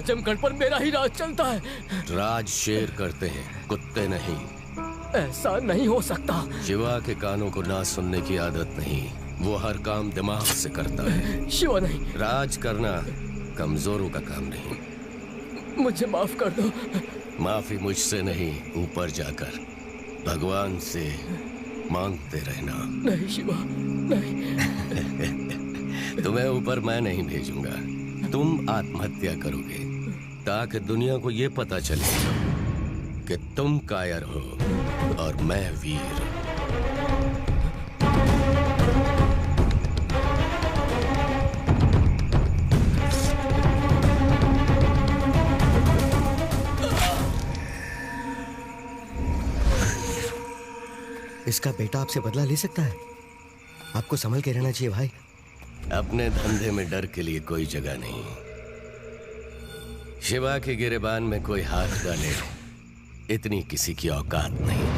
आजमगढ़ पर मेरा ही राज चलता है। राज शेर करते हैं, कुत्ते नहीं। ऐसा नहीं हो सकता। शिवा के कानों को ना सुनने की आदत नहीं, वो हर काम दिमाग से करता है। शिवा नहीं। राज करना कमजोरों का काम नहीं। मुझे माफ कर दो। माफी मुझसे नहीं, ऊपर जाकर भगवान से मांगते रहना। नहीं शिवा, नहीं। तुम्हें ऊपर मैं नहीं भेजूंगा, तुम आत्महत्या करोगे ताकि दुनिया को ये पता चले कि तुम कायर हो और मैं वीर। इसका बेटा आपसे बदला ले सकता है, आपको संभल के रहना चाहिए भाई। अपने धंधे में डर के लिए कोई जगह नहीं। शिवा के गिरेबान में कोई हाथ डाले, इतनी किसी की औकात नहीं।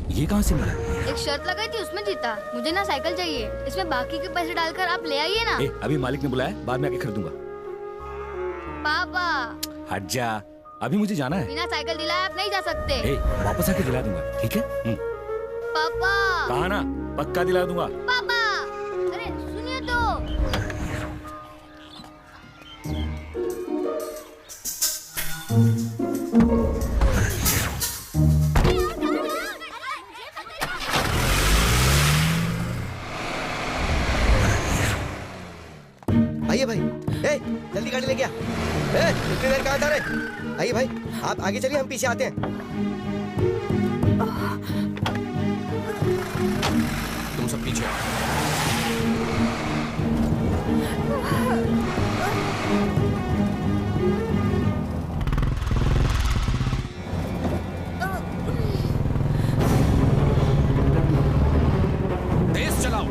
ये कहाँ से मिला? एक शर्त लगाई थी, उसमें जीता। मुझे ना साइकिल चाहिए, इसमें बाकी के पैसे डालकर आप ले आइए ना। अभी मालिक ने बुलाया, बाद में आके खरीदूंगा। पापा हट जा, अभी मुझे जाना है। बिना साइकिल दिलाए आप नहीं जा सकते। वापस आके दिला दूंगा, ठीक है? पापा कहा ना, पक्का दिला दूंगा। पापा अरे सुनिए तो। आइए भाई, जल्दी गाड़ी लेके आ। इतनी देर कहाँ था रे? आइए भाई, आप आगे चलिए, हम पीछे आते हैं। तुम सब पीछे आओ। तेज चलाओ।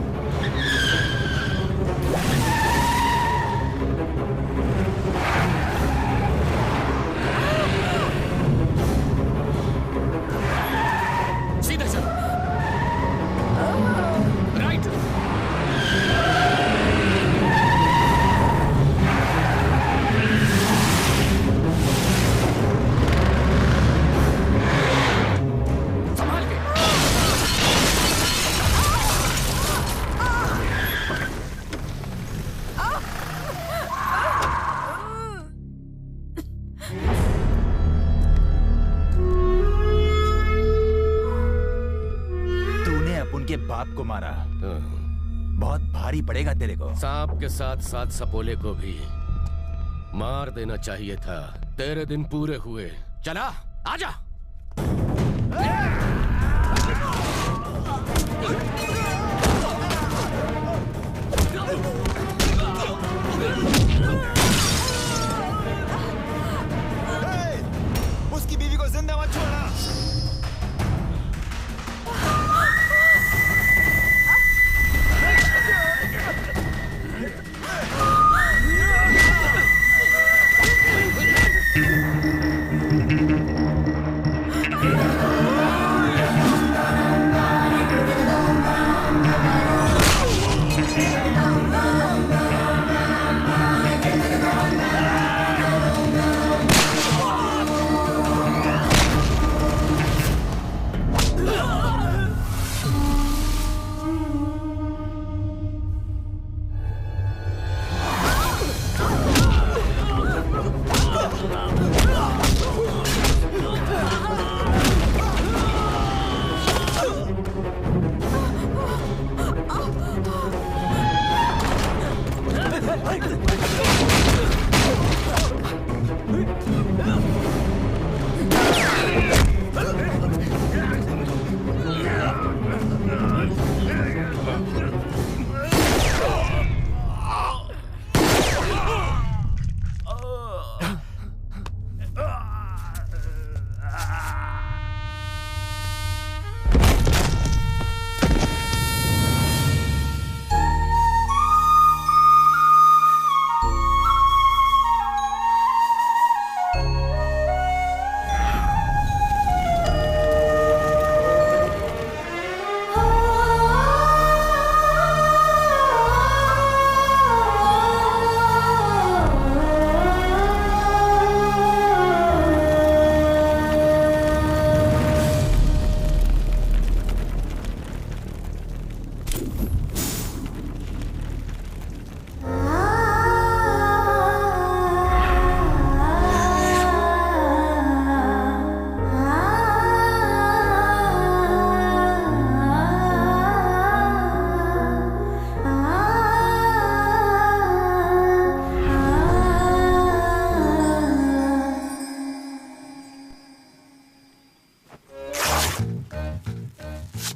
सीधे चलो। राइट। संभाल के। तूने अपन के बाप को मारा, बहुत भारी पड़ेगा तेरे को। सांप के साथ साथ सपोले को भी मार देना चाहिए था। तेरे दिन पूरे हुए। चला, आजा। उसकी बीवी को जिंदा मत छोड़ना।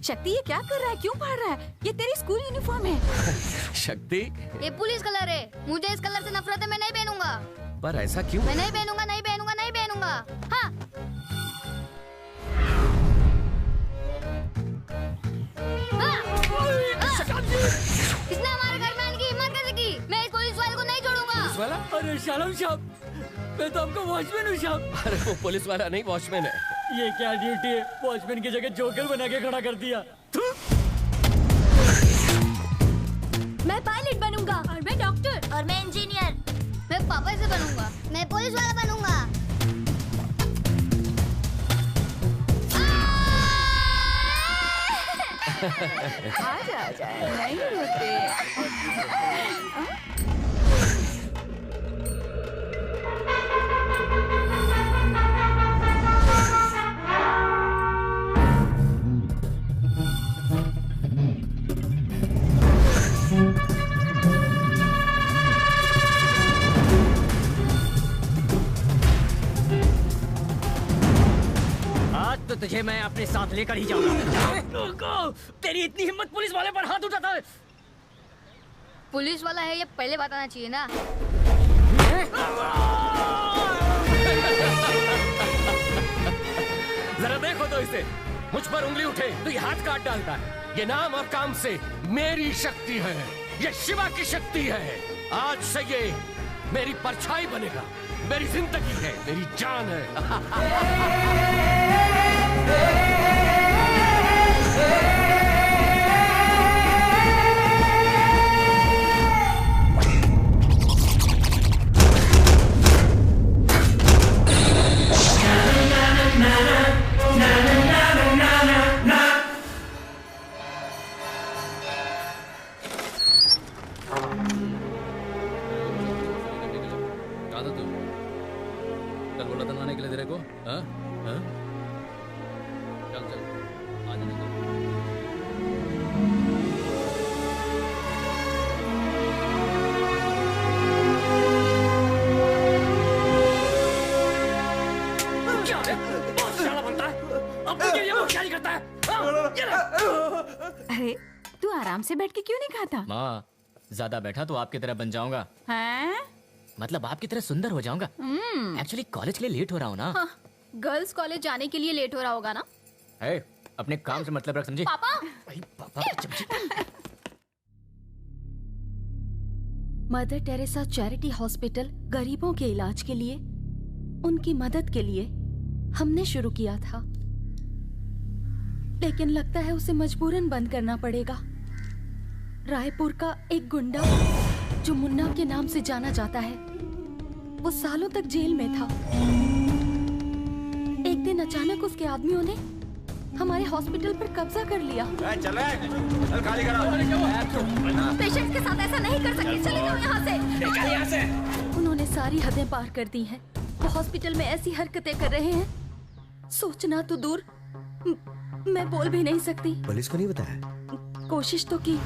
शक्ति ये क्या कर रहा है, क्यों फाड़ रहा है? ये तेरी स्कूल यूनिफॉर्म है। शक्ति, ये पुलिस कलर है, मुझे इस कलर से नफरत है, मैं नहीं पहनूंगा। पर ऐसा क्यों? मैं नहीं पहनूंगा, नहीं पहनूंगा, नहीं पहनूंगा। हाँ। किसने हमारे घर में आने की हिम्मत कैसे की? मैं इस पुलिस वाले को नहीं छोड़ूंगा। पुलिस वाला? अरे शालम साहब, मैं तो आपका वॉचमैन हूँ साहब। अरे वो पुलिस वाला नहीं, वॉचमैन है। ये क्या ड्यूटी है? वॉचमैन की जगह जोकर बना के खड़ा कर दिया। मैं पायलट बनूंगा और मैं डॉक्टर और मैं इंजीनियर। मैं पापा से बनूंगा, मैं पुलिस वाला बनूंगा। आजा नहीं होते। तो तुझे मैं अपने साथ लेकर ही जाऊंगा। तेरी इतनी हिम्मत पुलिस वाले पर हाथ उठाता है? पुलिस वाला है ये पहले बताना चाहिए ना। जरा देखो तो इसे, मुझ पर उंगली उठे तो ये हाथ काट डालता है। ये नाम और काम से मेरी शक्ति है, ये शिवा की शक्ति है। आज से ये मेरी परछाई बनेगा, मेरी जिंदगी है, मेरी जान है। कहाँ था तू? कल बोला था आने के लिए तेरे को? हाँ? हाँ? चल चल, आ जाने दो। क्या है? बहुत शाला बनता है। अब तुझे ये वो क्या नहीं करता है? हाँ? ये ले। अरे तू आराम से बैठ के क्यों नहीं खाता? माँ, ज्यादा बैठा तो आपकी तरह बन जाऊंगा। हैं? मतलब आपकी तरह सुंदर हो जाऊंगा। एक्चुअली कॉलेज के लिए लेट हो रहा हूँ ना। हाँ, गर्ल्स कॉलेज जाने के लिए लेट हो रहा होगा ना? है, अपने काम से मतलब रख, समझी? पापा। भाई पापा की चमची। मदर टेरेसा चैरिटी हॉस्पिटल गरीबों के इलाज के लिए, उनकी मदद के लिए हमने शुरू किया था, लेकिन लगता है उसे मजबूरन बंद करना पड़ेगा। रायपुर का एक गुंडा जो मुन्ना के नाम से जाना जाता है, वो सालों तक जेल में था। एक दिन अचानक उसके आदमियों ने हमारे हॉस्पिटल पर कब्जा कर लिया। चल खाली करो। पेशेंट्स के साथ ऐसा नहीं कर सकते, चले जाओ यहाँ से। उन्होंने सारी हदें पार कर दी हैं। वो हॉस्पिटल में ऐसी हरकतें कर रहे हैं, सोचना तो दूर, मैं बोल भी नहीं सकती। पुलिस को नहीं बताया? कोशिश तो की।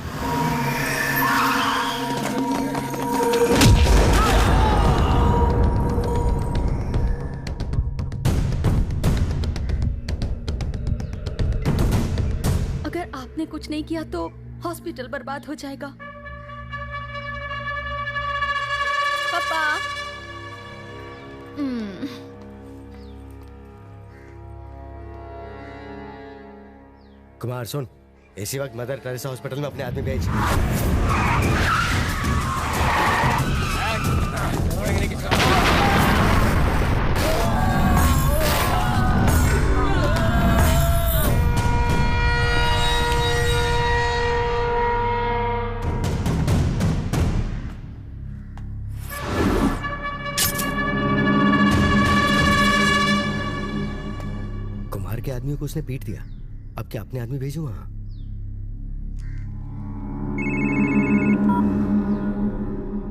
अगर आपने कुछ नहीं किया तो हॉस्पिटल बर्बाद हो जाएगा। पापा। कुमार सुन, इसी वक्त मदर टेरेसा हॉस्पिटल में अपने आदमी भेज। कुमार के आदमियों को उसने पीट दिया, अब क्या अपने आदमी भेजूं वहां?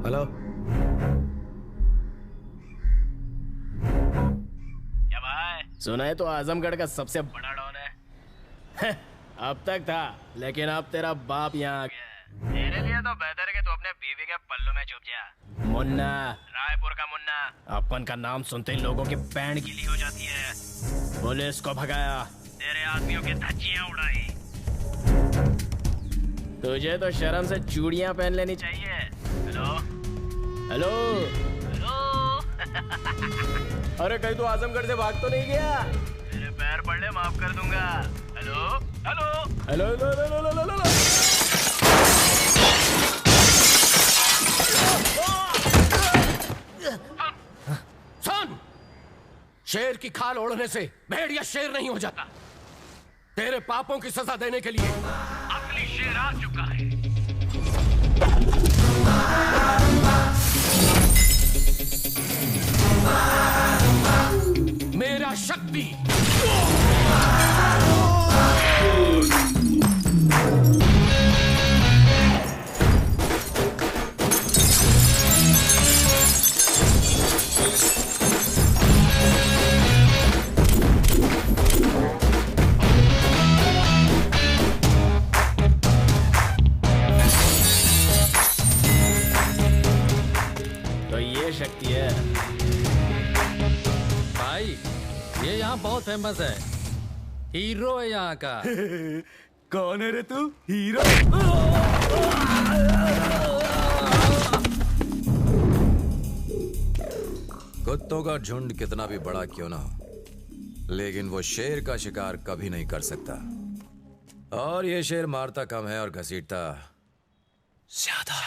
हेलो, क्या भाई? सुना है तो आजमगढ़ का सबसे बड़ा डॉन है। अब तक था, लेकिन अब तेरा बाप यहाँ आ गया। तेरे लिए तो बेहतर है कि तू अपने बीवी के पल्लू में छुप जा। मुन्ना, रायपुर का मुन्ना। अपन का नाम सुनते ही लोगों की पैंट गीली हो जाती है। पुलिस को भगाया, तेरे आदमियों की धज्जियां उड़ाई, तुझे तो शर्म से चूड़ियां पहन लेनी चाहिए। Hello hello hello. अरे कहीं तो आजमगढ़ से भाग तो नहीं गया? तेरे पैर पड़ ले माफ कर दूंगा। Hello hello hello hello hello hello hello. सुन, शेर की खाल ओढ़ने से भेड़िया शेर नहीं हो जाता। तेरे पापों की सजा देने के लिए असली शेर आ चुका है। मेरा शक्ति। शक्ति है भाई, ये यहाँ बहुत फेमस है। हीरो है यहाँ का। कौन है रे तू? हीरो? कुत्तों का झुंड कितना भी बड़ा क्यों ना हो, लेकिन वो शेर का शिकार कभी नहीं कर सकता। और ये शेर मारता कम है और घसीटता ज्यादा।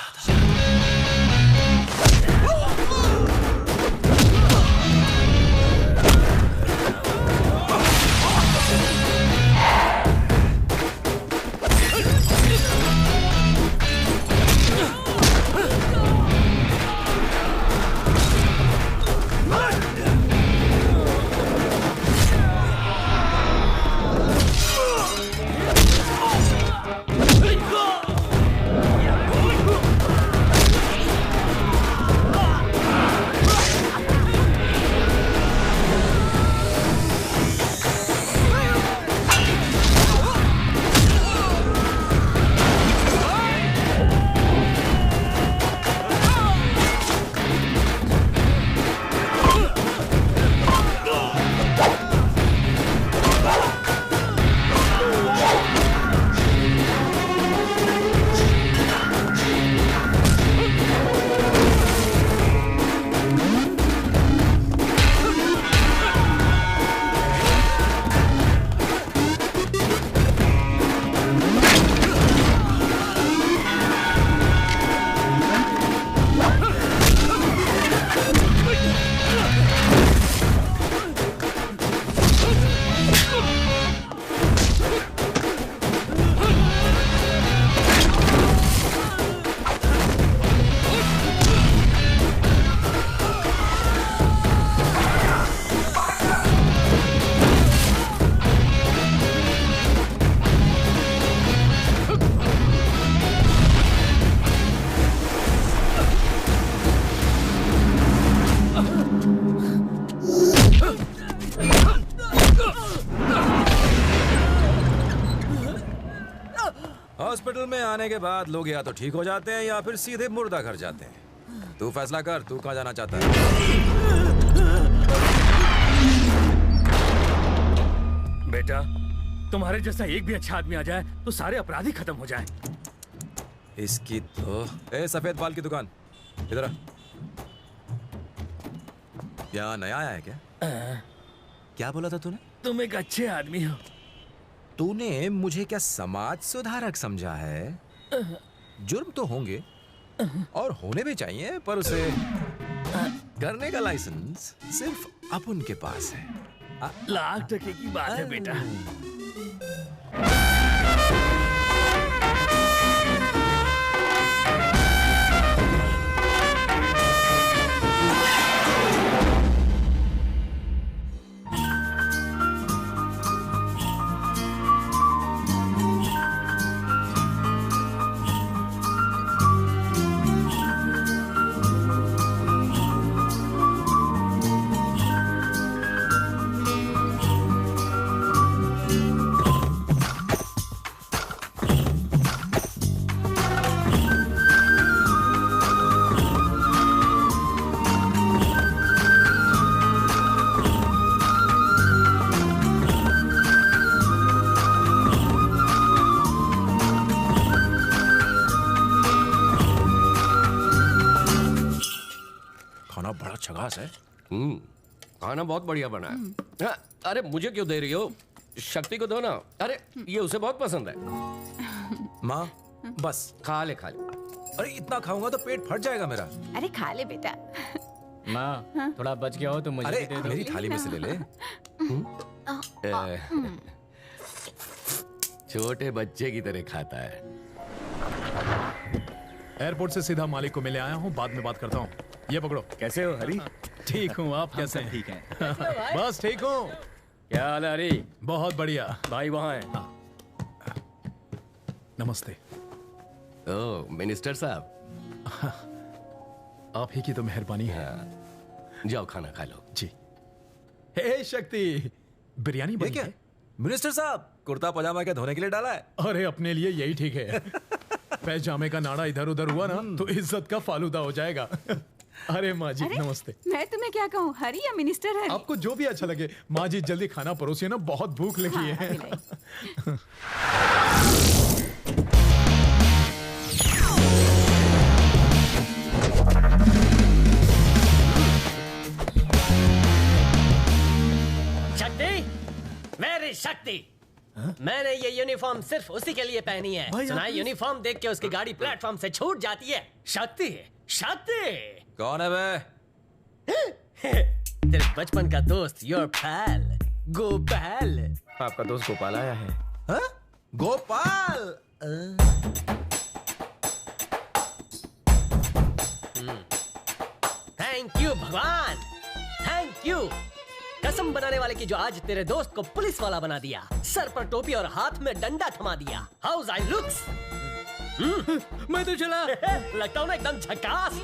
हॉस्पिटल में आने के बाद लोग या तो ठीक हो जाते हैं या फिर सीधे मुर्दा घर जाते हैं। तू फैसला कर, तू कहाँ जाना चाहता है? बेटा, तुम्हारे जैसा एक भी अच्छा आदमी आ जाए तो सारे अपराधी खत्म हो जाएं। इसकी तो सफेद बाल की दुकान इधर आ। यहाँ नया आया है क्या? क्या बोला था तूने? तुम एक अच्छे आदमी हो। तूने मुझे क्या समाज सुधारक समझा है? जुर्म तो होंगे और होने भी चाहिए, पर उसे करने का लाइसेंस सिर्फ अपन के पास है। लाख टके की बात है बेटा। झकास है। खाना बहुत बढ़िया बना है। हाँ, अरे मुझे क्यों दे रही हो? शक्ति को दो ना। अरे ये उसे बहुत पसंद है। माँ बस खा ले। अरे इतना खाऊंगा तो पेट फट जाएगा मेरा। अरे खा ले बेटा। माँ थोड़ा बच गया हो तो मुझे अरे भी दे दो। मेरी थाली में से ले ले। छोटे बच्चे की तरह खाता है। एयरपोर्ट से सीधा मालिक को मिले आया हूँ, बाद में बात करता हूँ। ये पकड़ो। कैसे हो हरी? ठीक हूँ, आप कैसे हैं? ठीक हैं। बस ठीक हूँ। क्या हाल है हरी? बहुत बढ़िया। भाई वहाँ है। नमस्ते। ओह मिनिस्टर साहब, आप ही की तो मेहरबानी है। जाओ खाना खा लो। जी। हे शक्ति, बिरयानी बनी क्या? है? मिनिस्टर साहब, कुर्ता पजामा क्या धोने के लिए डाला है? अरे अपने लिए यही ठीक है। पैजामे का नाड़ा इधर उधर हुआ ना तो इज्जत का फालूदा हो जाएगा। अरे माँ जी नमस्ते। मैं तुम्हें क्या कहूँ, हरी या मिनिस्टर हरी? आपको जो भी अच्छा लगे। माँ जी जल्दी खाना परोसिए ना, बहुत भूख लगी है। शक्ति, मेरी शक्ति, मैंने ये यूनिफॉर्म सिर्फ उसी के लिए पहनी है। सुना है यूनिफॉर्म देख के उसकी गाड़ी प्लेटफॉर्म से छूट जाती है। शक्ति, शक्ति। कौन है बे? तेरे बचपन का दोस्त, योर पैल गोपाल। आपका दोस्त गोपाल आया है। हाँ? गोपाल। थैंक यू भगवान, थैंक यू। कसम बनाने वाले की जो आज तेरे दोस्त को पुलिस वाला बना दिया, सर पर टोपी और हाथ में डंडा थमा दिया। House I looks? मैं तो चला लगता हूँ ना एकदम झकास।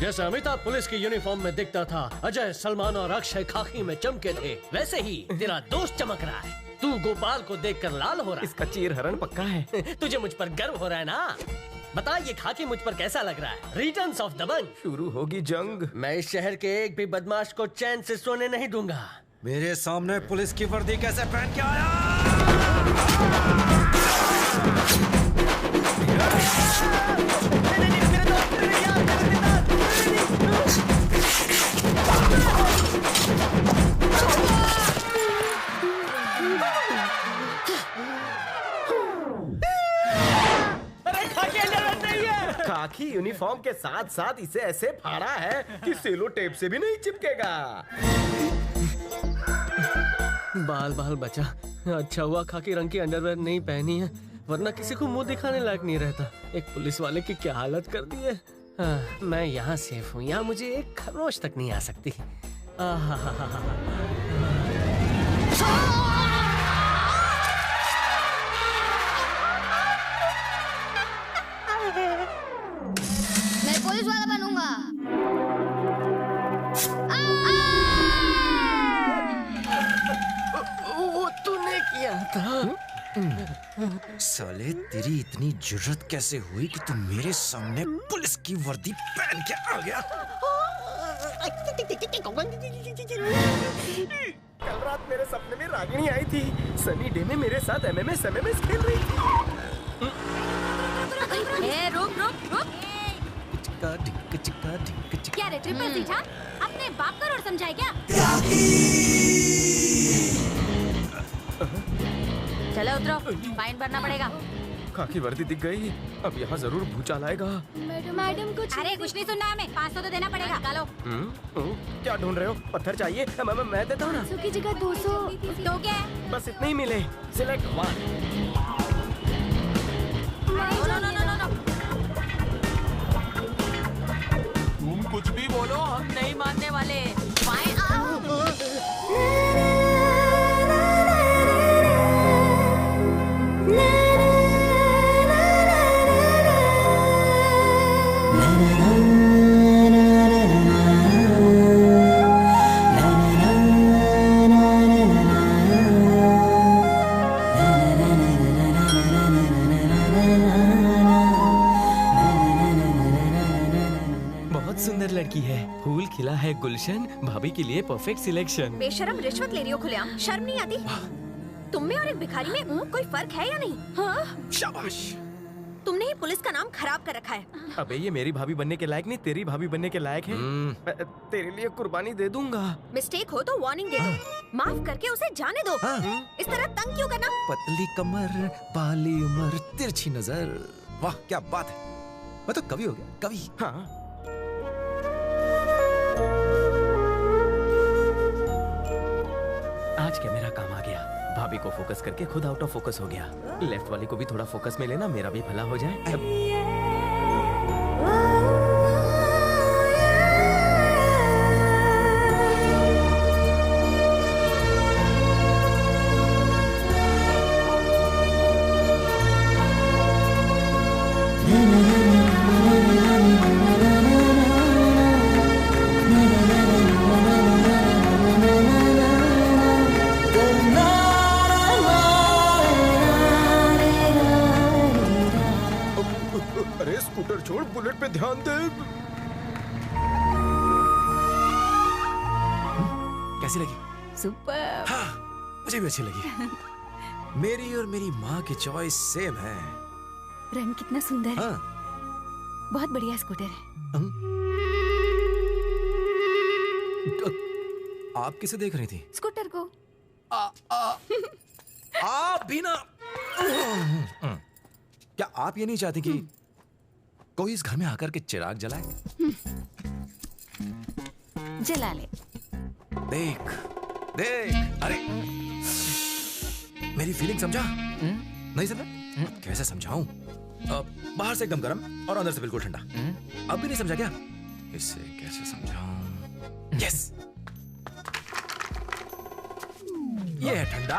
जैसे अमिताभ पुलिस की यूनिफॉर्म में दिखता था, अजय, सलमान और अक्षय खाकी में चमके थे, वैसे ही तेरा दोस्त चमक रहा है। तू गोपाल को देखकर लाल हो रहा है। इसका चीर हरण पक्का है। तुझे मुझ पर गर्व हो रहा है ना? बता ये खाकी मुझ पर कैसा लग रहा है? रिटर्न्स ऑफ दबंग। शुरू होगी जंग। मैं इस शहर के एक भी बदमाश को चैन से सोने नहीं दूंगा। मेरे सामने पुलिस की वर्दी कैसे पहन के आया? खाकी यूनिफॉर्म के साथ साथ इसे ऐसे फाड़ा है कि सेलो टेप से भी नहीं चिपकेगा। बाल बाल बचा। अच्छा हुआ खाकी रंग की अंडरवेयर नहीं पहनी है, वरना किसी को मुंह दिखाने लायक नहीं रहता। एक पुलिस वाले की क्या हालत कर दी है। मैं यहाँ सेफ हूँ, यहाँ मुझे एक खरोच तक नहीं आ सकती। मैं पुलिस वाला बनूंगा। वो तूने किया था। साले तेरी इतनी जुर्रत कैसे हुई कि तू मेरे सामने पुलिस की वर्दी पहन के आ गया? कल रात मेरे सपने में रागिनी आई थी। सनी डे में मेरे साथ एमएमएस खेल रही थी। रुक रुक रुक। क्या रे ट्रिपल सीट? हाँ, अपने बाप का रोड समझाए क्या? चलो उतरो, फाइन भरना पड़ेगा। खाकी वर्दी दिख गई, अब यहाँ जरूर भूचाल आएगा। मैडम कुछ अरे कुछ नहीं सुनना हमें, 500 तो देना पड़ेगा। निकालो। क्या ढूंढ रहे हो? पत्थर चाहिए? मैं देता हूँ ना। 100 की जगह 200 तो क्या है? बस इतने ही मिले। Select one. तुम कुछ भी बोलो, हम नहीं मानने वाले। सुंदर लड़की है, फूल खिला है गुलशन, भाभी के लिए परफेक्ट सिलेक्शन। बेशरम रिश्वत ले रही हो खुलेआम, शर्म नहीं आती? तुम में और एक भिखारी में कोई फर्क है या नहीं? हाँ? शाबाश। तुमने ही पुलिस का नाम खराब कर रखा है। अबे ये मेरी भाभी बनने के लायक नहीं, तेरी भाभी बनने के लायक है। तेरे लिए कुर्बानी दे दूंगा। मिस्टेक हो तो वार्निंग दे दो, माफ करके उसे जाने दो। इस तरह तंग क्यों करना? पतली कमर, बाली उमर, तिरछी नजर, वाह क्या बात है। मैं तो कवि हो गया, कवि। हाँ आज क्या मेरा काम आ गया। भाभी को फोकस करके खुद आउट ऑफ फोकस हो गया। लेफ्ट वाली को भी थोड़ा फोकस में लेना, मेरा भी भला हो जाए। अरे स्कूटर छोड़, बुलेट पे ध्यान दे। कैसी लगी? सुपर। हाँ, मुझे भी अच्छी लगी। मेरी और मेरी माँ की चॉइस सेम है। रंग कितना सुंदर है। हाँ। बहुत बढ़िया स्कूटर है। आप किसे देख रही थी? स्कूटर को। आप भी ना। क्या आप ये नहीं चाहती कि कोई इस घर में आकर के चिराग जलाए? जला ले। देख देख, अरे मेरी फीलिंग समझा? नहीं समझा? कैसे समझाऊं? बाहर से एकदम गर्म और अंदर से बिल्कुल ठंडा। अब भी नहीं समझा क्या? इसे कैसे समझाऊं? यस, ये है ठंडा।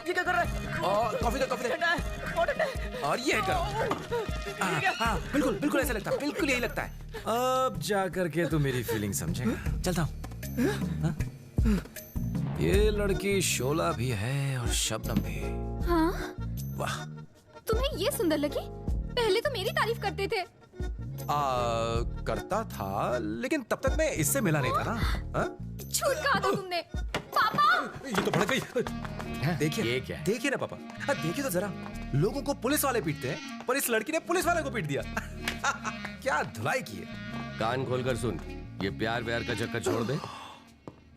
ये क्या कर रहा है? और कॉफी दे, कॉफी दे। ठंडा है, बहुत ठंडा है। और ये है गर्म। हाँ, बिल्कुल बिल्कुल ऐसा लगता है, बिल्कुल यही लगता है। अब जाकर के तू मेरी फीलिंग समझेगा। चलता हूँ। ये लड़की शोला भी है और शबनम भी। हाँ? वाह। तुम्हें ये सुंदर लगी? पहले तो मेरी तारीफ करते थे। करता था, लेकिन तब तक मैं इससे मिला नहीं था ना। झूठ कहा था तुमने। पापा! ये तो भड़क गई। देखिए, ये क्या है? देखिए ना पापा, देखिए तो जरा। लोगों को पुलिस वाले पीटते हैं, पर इस लड़की ने पुलिस वाले को पीट दिया। क्या धुलाई की है। कान खोलकर सुन, ये प्यार व्यार का चक्कर छोड़ दे।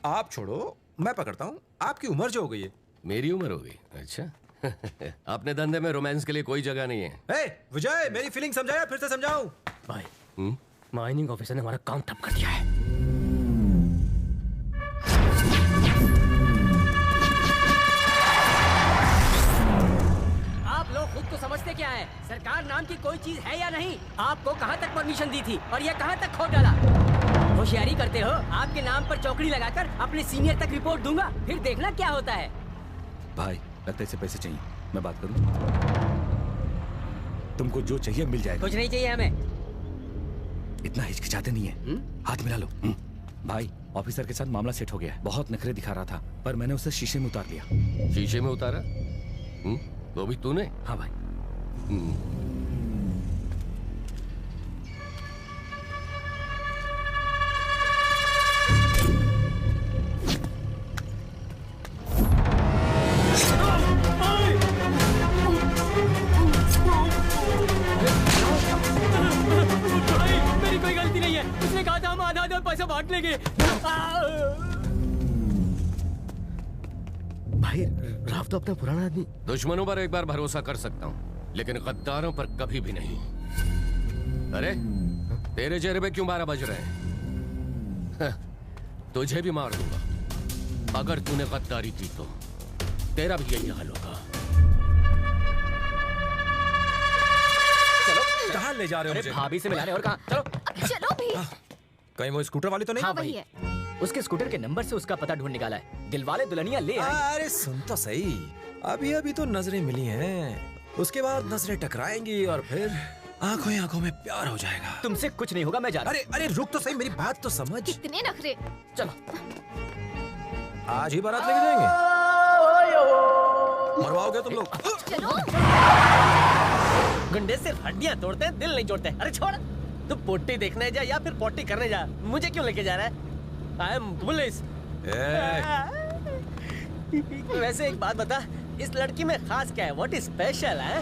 आप छोड़ो, मैं पकड़ता हूँ। आपकी उम्र जो हो गई है। मेरी उम्र हो गई? अच्छा। अपने धंधे में रोमांस के लिए कोई जगह नहीं है। विजय, मेरी फीलिंग समझाया, फिर से समझाऊं? भाई, माइनिंग ऑफिसर ने हमारा काम ठप कर दिया है। आप लोग खुद को समझते क्या है? सरकार नाम की कोई चीज है या नहीं? आपको कहाँ तक परमिशन दी थी और ये कहाँ तक खोल डाला? होशियारी करते हो? आपके नाम पर चौकड़ी लगाकर अपने सीनियर तक रिपोर्ट दूंगा, फिर देखना क्या होता है। भाई, लगता है इसे पैसे चाहिए, मैं बात करूं? तुमको जो चाहिए मिल जाएगा। कुछ नहीं चाहिए हमें। इतना हिचकिचाते नहीं है। हाथ मिला लो। भाई, ऑफिसर के साथ मामला सेट हो गया है। बहुत नखरे दिखा रहा था, पर मैंने उसे शीशे में उतार दिया। शीशे में उतारा? वो भी तूने? हाँ भाई। मेरी कोई गलती नहीं है। उसने कहा था हम आधा पैसा बांट लेंगे। भाई, राव तो अपना पुराना आदमी। दुश्मनों पर एक बार भरोसा कर सकता हूँ, लेकिन गद्दारों पर कभी भी नहीं। अरे, तेरे चेहरे पे क्यों 12 बज रहे हैं? तुझे भी मार दूंगा अगर तूने गद्दारी की तो। तेरा भी यही हाल होगा। चलो, कहाँ ले जा रहे हो मुझे? भाभी से मिलाने और कहाँ? चलो। चलो भी। कहीं वो स्कूटर वाली तो नहीं? हाँ वही है। उसके स्कूटर के नंबर से उसका पता ढूंढ निकाला है। दिलवाले दुल्हनिया ले आए। अरे सुन तो सही, अभी अभी तो नजरें मिली हैं, उसके बाद नजरें टकराएंगी और फिर आंखों ही आंखों में प्यार हो जाएगा। तुमसे कुछ नहीं होगा, मैं जा रहा हूं। अरे रुक तो सही, मेरी बात तो समझ। कितने नखरे। चलो, आज ही बारात लेके जाएंगे। मरवाओगे तुम लोग? चलो। गुंडे सिर्फ हड्डियां तोड़ते हैं, दिल नहीं जोड़ते। अरे छोड़, तू पोटी देखने जा या फिर पोटी करने जा, मुझे क्यों लेके जा रहा है? I am police. वैसे एक बात बता, इस लड़की में खास क्या है? व्हाट इज स्पेशल है?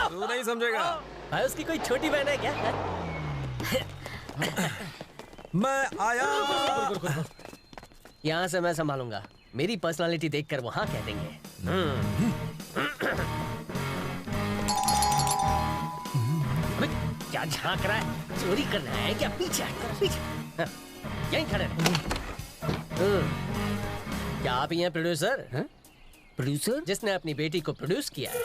तू नहीं समझेगा। भाई उसकी कोई छोटी बहन है क्या? मैं आया। यहाँ से मैं संभालूंगा। मेरी पर्सनालिटी देखकर वो हाँ कह देंगे। अबे क्या झांक रहा है? चोरी करना है क्या? पीछे पीछे यहीं खड़े रहो। क्या आप ही हैं प्रोड्यूसर? प्रोड्यूसर जिसने अपनी बेटी को प्रोड्यूस किया है।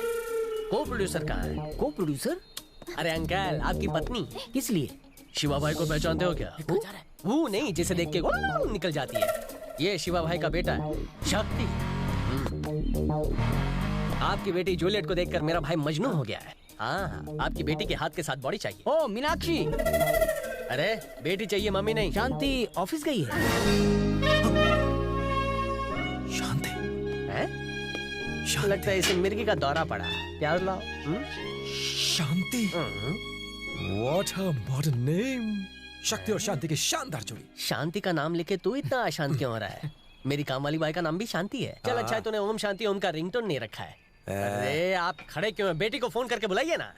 को प्रोड्यूसर कहाँ है? को प्रोड्यूसर? अरे अंकल, आपकी पत्नी। किस लिए? शिवा भाई को पहचानते हो क्या? वो नहीं जिसे देख के वो निकल जाती है। ये शिवा भाई का बेटा है, शक्ति। आपकी बेटी जूलियट को देखकर मेरा भाई मजनू हो गया है। हाँ, आपकी बेटी के हाथ के साथ बॉडी चाहिए। ओ मीनाक्षी। अरे बेटी चाहिए, मम्मी नहीं। शांति ऑफिस गई है। शांति है? लगता है इसे मिर्गी का दौरा पड़ा। प्यार लाओ। शांति। What a modern name. शक्ति और शांति की शानदार जोड़ी। शांति का नाम लेके तू इतना अशांत क्यों हो रहा है? मेरी काम वाली बाई का नाम भी शांति है। चल अच्छा है तूने ओम शांति ओम का रिंगटोन नहीं रखा है। अरे आप खड़े क्यों हैं? बेटी को फोन करके बुलाइए ना।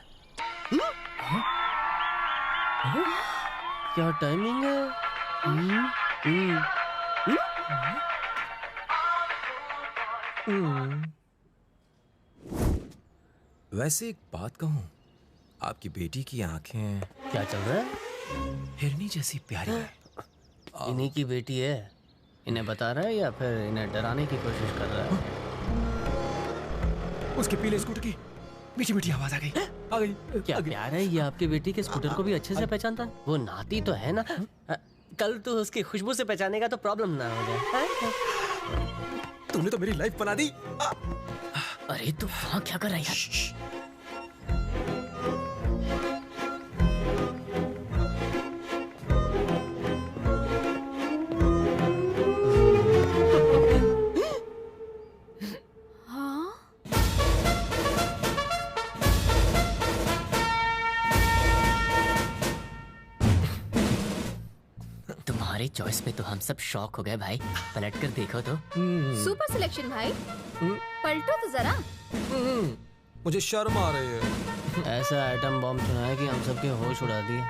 क्या टाइमिंग है? वैसे एक बात कहूँ, आपकी बेटी की आंखें क्या चल रहा है? हिरनी जैसी प्यारी है। इन्हीं की बेटी है। इन्हें बता रहा है या फिर इन्हें डराने की कोशिश कर रहा है? उसके पीले स्कूटर की मीठी मीठी आवाज आ गई। क्या प्यार है? ये आपकी बेटी के स्कूटर को भी अच्छे से पहचानता है। वो नाती तो है ना। कल तो उसकी खुशबू से पहचानेगा तो प्रॉब्लम ना हो जाए। तूने तो मेरी लाइफ बना दी। अरे तू वहाँ क्या कर रहा है? तुम्हारी चॉइस पे तो हम सब शॉक हो गए भाई। पलट कर देखो तो। सुपर सिलेक्शन भाई। पलटो तो जरा। मुझे शर्म आ रही है। ऐसा आइटम बॉम्ब चुनाया कि हम सबके होश उड़ा दिए।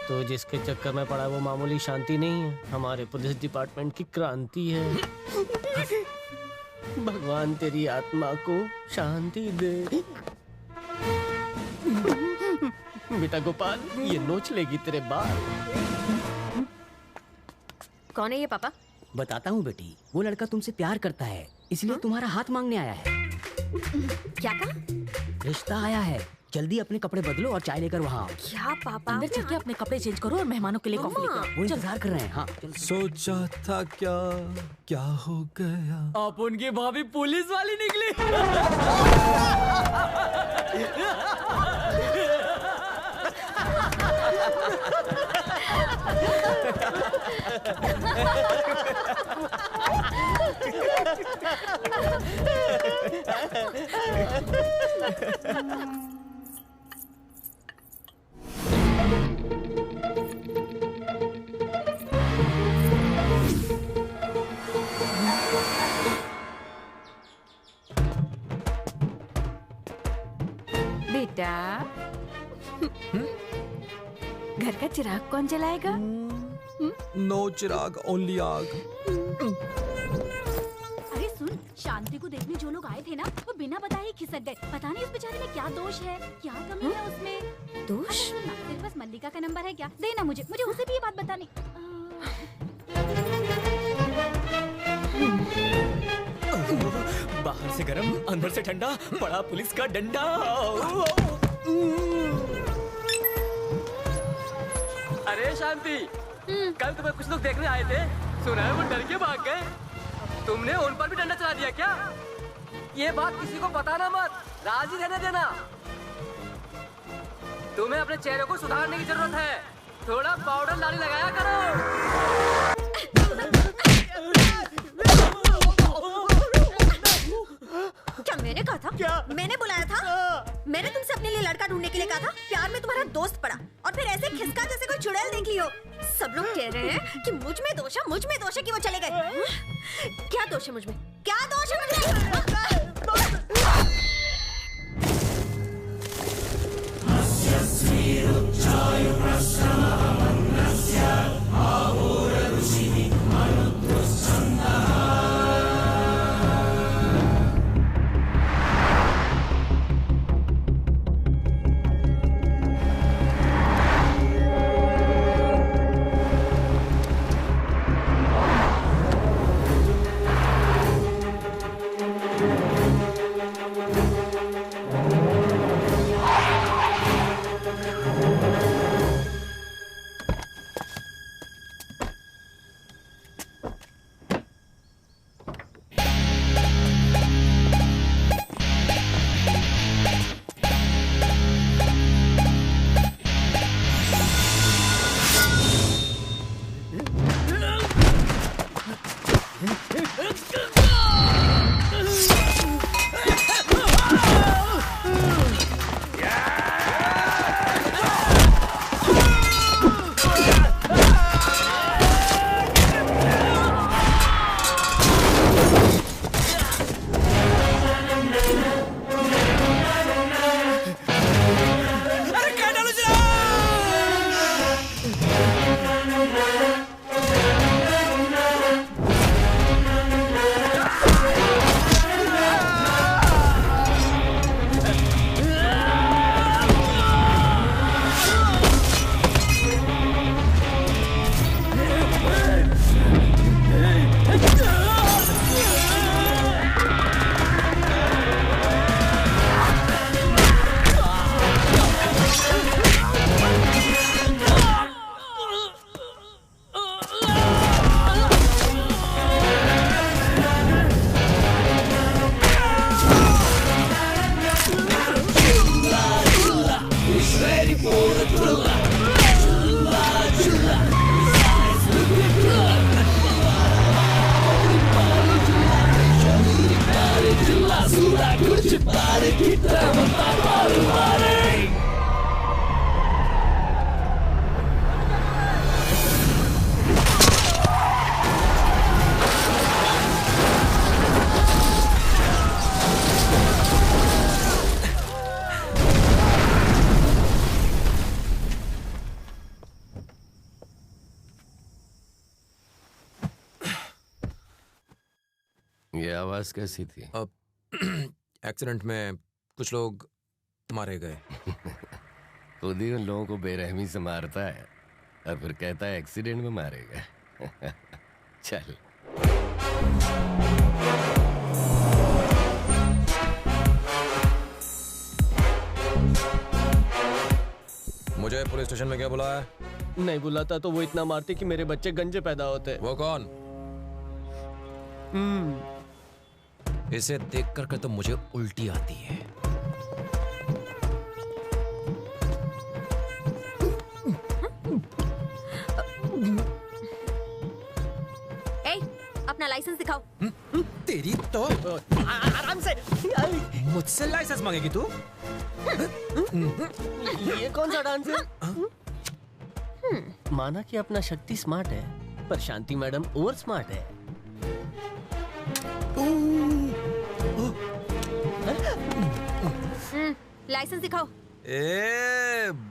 तो जिसके चक्कर में पड़ा वो मामूली शांति नहीं है, हमारे पुलिस डिपार्टमेंट की क्रांति है। भगवान तेरी आत्मा को शांति दे। बेटा गोपाल, ये नोच लेगी तेरे बाल। कौन है ये पापा? बताता हूँ बेटी, वो लड़का तुमसे प्यार करता है, इसलिए तुम्हारा हाथ मांगने आया है। क्या कहा? रिश्ता आया है, जल्दी अपने कपड़े बदलो और चाय लेकर वहाँ आओ। क्या पापा? अंदर चल के अपने कपड़े चेंज करो और मेहमानों के लिए कॉफी लेकर आओ। वो इंतजार कर रहे हैं। हाँ सोचा था क्या हो गया। आप उनकी भाभी पुलिस वाली निकली। बेटा, घर का चिराग कौन जलाएगा? नो चिराग, ओनली आग। अरे सुन, शांति को देखने जो लोग आए थे ना, वो बिना बताए ही खिसक गए। पता नहीं उस बेचारे में क्या दोष है, क्या कमी है उसमें। दोष? तेरे पास मल्लिका का नंबर है क्या? देना मुझे उसे भी ये बात बतानी। बाहर से गरम, अंदर से ठंडा, पड़ा पुलिस का डंडा। अरे शांति, कल तुम्हें कुछ लोग देखने आए थे, सुना है वो डर के भाग गए। तुमने उन पर भी डंडा चला दिया क्या? ये बात किसी को बताना मत, राजी रहने देना। तुम्हें अपने चेहरे को सुधारने की जरूरत है। थोड़ा पाउडर लाली लगाया करो। क्या मैंने कहा था? क्या मैंने बुलाया था? मैंने तुमसे अपने लिए लड़का ढूंढने के लिए कहा था। प्यार में तुम्हारा दोस्त पड़ा और फिर ऐसे खिसका जैसे कोई चुड़ैल देख ली हो। सब लोग कह रहे हैं कि मुझ में दोष है कि वो चले गए। क्या दोष है मुझ में? क्या दोष है मुझ में? ये आवाज कैसी थी? एक्सीडेंट में कुछ लोग मारे गए। खुद ही उन लोगों को बेरहमी से मारता है और फिर कहता है एक्सीडेंट में मारे गए। चल। मुझे पुलिस स्टेशन में क्या बुलाया? नहीं बुलाता तो वो इतना मारती कि मेरे बच्चे गंजे पैदा होते। वो कौन? इसे देख कर तो मुझे उल्टी आती है। ए, अपना लाइसेंस दिखाओ। तेरी तो आराम से। मुझसे लाइसेंस मांगेगी तू? ये कौन सा डांस है? माना कि अपना शक्ति स्मार्ट है, पर शांति मैडम ओवर स्मार्ट है। लाइसेंस दिखाओ।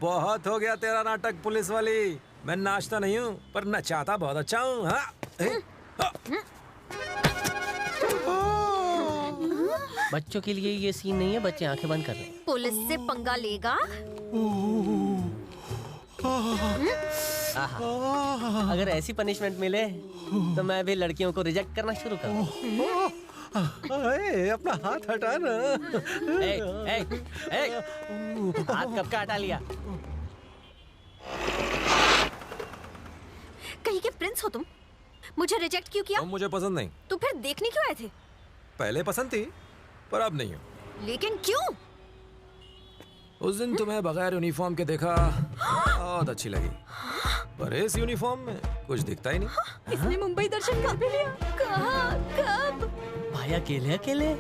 बहुत हो गया तेरा नाटक पुलिस वाली। मैं नाचता नहीं हूँ पर नचाता बहुत अच्छा हूँ। बच्चों के लिए ये सीन नहीं है, बच्चे आंखें बंद कर रहे हैं। पुलिस से पंगा लेगा? अगर ऐसी पनिशमेंट मिले तो मैं भी लड़कियों को रिजेक्ट करना शुरू करूँ। अपना हाथ हटा ना। हाथ कब का हटा लिया? कहीं के प्रिंस हो तुम? मुझे रिजेक्ट क्यों किया? मुझे पसंद नहीं। तो फिर देखने क्यों आए थे? पहले पसंद थी पर अब नहीं हो। लेकिन क्यों? उस दिन तुम्हें बगैर यूनिफॉर्म के देखा, बहुत अच्छी लगी। पर इस यूनिफॉर्म में कुछ दिखता ही नहीं। इसने मुंबई दर्शन कर भी लिया। कहाँ, कब? भाई अकेले अकेले।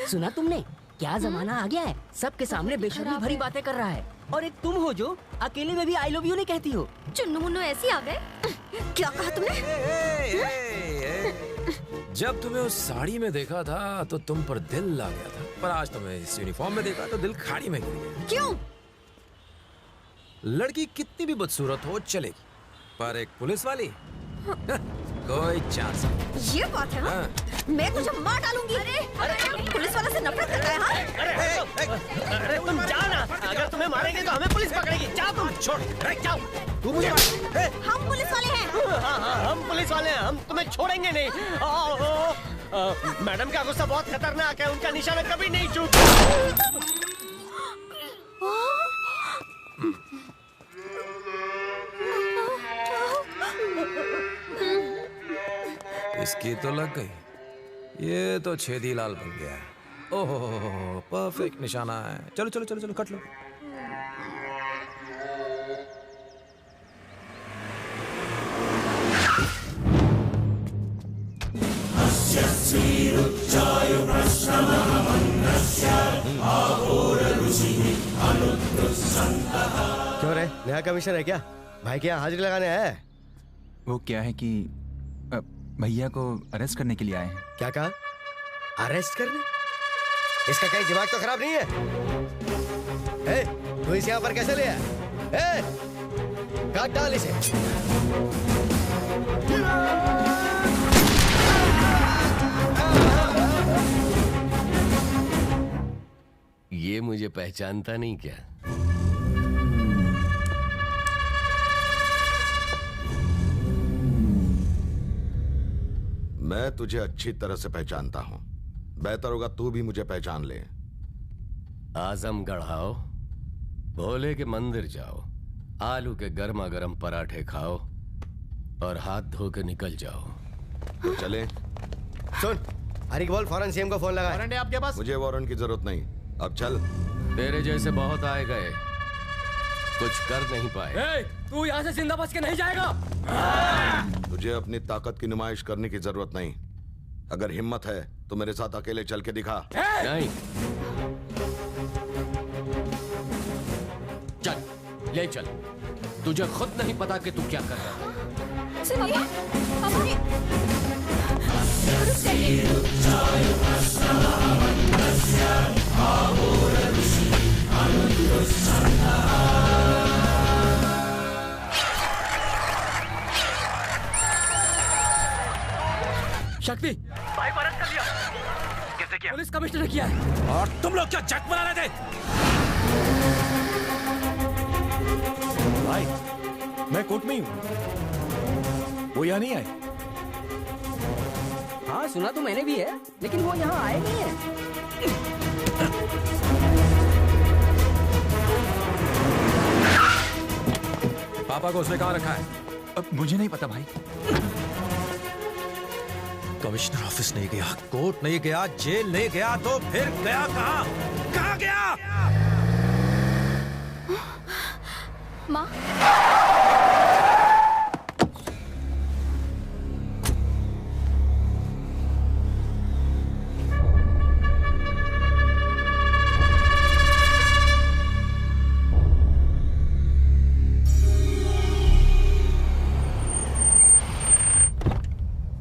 सुना तुमने? क्या जमाना आ गया है, सबके सामने बेशर्मी भरी बातें कर रहा है। और एक तुम हो जो अकेले में भी आई लव यू नहीं कहती हो। चुन्नू मुन्नू ऐसे आ गए। क्या कहा तुमने? जब तुम्हें उस साड़ी में देखा था तो तुम पर दिल आ गया था, पर आज तुम्हें इस यूनिफॉर्म में देखा तो दिल खाड़ी में गिर गया। क्यों? लड़की कितनी भी बदसूरत हो चलेगी, पर एक पुलिस वाली कोई चांस नहीं। ये बात है हाँ? मैं तुझे मार डालूंगी। अरे पुलिस वाला से नफरत करता है हाँ? अरे तुम जाओ ना, अगर तुम्हें मारेंगे तो हमें पुलिस पकड़ेगी। जाओ तुम, छोड़, जाओ। तू मुझे हम पुलिस वाले हैं। हाँ, हम पुलिस वाले हैं, हम तुम्हें छोड़ेंगे नहीं। मैडम का गुस्सा बहुत खतरनाक है, उनका निशाना कभी नहीं चूकता। इसकी तो लग गई, ये तो छेदी लाल बन गया। ओहो, परफेक्ट निशाना है। चलो चलो चलो चलो, कट लो। क्यों रे, नया कमीशन है क्या? भाई के यहाँ हाजिरी लगाने आया है? वो क्या है कि भैया को अरेस्ट करने के लिए आए हैं। क्या कहा? अरेस्ट करने? इसका कहीं दिमाग तो खराब नहीं है? तू इस यहाँ पर कैसे ले आया? काट डाल इसे। ये मुझे पहचानता नहीं क्या? मैं तुझे अच्छी तरह से पहचानता हूं। बेहतर होगा तू भी मुझे पहचान ले। आजमगढ़ आओ, भोले के मंदिर जाओ, आलू के गर्मा गर्म पराठे खाओ और हाथ धो के निकल जाओ। तो चले। सुन, हरी बोल, फौरन सीएम को फोन लगा। वारंट है आपके पास? मुझे वारंट की जरूरत नहीं, अब चल। तेरे जैसे बहुत आए गए, कुछ कर नहीं पाए। तू यहाँ से जिंदा बच के नहीं जाएगा। तुझे अपनी ताकत की नुमाइश करने की जरूरत नहीं। अगर हिम्मत है तो मेरे साथ अकेले चल के दिखा। नहीं, चल, ले चल। तुझे खुद नहीं पता कि तू क्या कर रहा है। शक्ति भाई बरस कर दिया। कैसे किया? पुलिस कमिश्नर ने किया है। और तुम लोग क्या जग बना रहे थे? भाई, मैं कोर्ट में ही हूँ, वो यहाँ नहीं आए। हाँ सुना तो मैंने भी है, लेकिन वो यहाँ आए नहीं है। पापा को उसने कहाँ रखा है? अब मुझे नहीं पता भाई। कमिश्नर ऑफिस नहीं गया, कोर्ट नहीं गया, जेल नहीं गया, तो फिर गया कहाँ? कहाँ गया? माँ,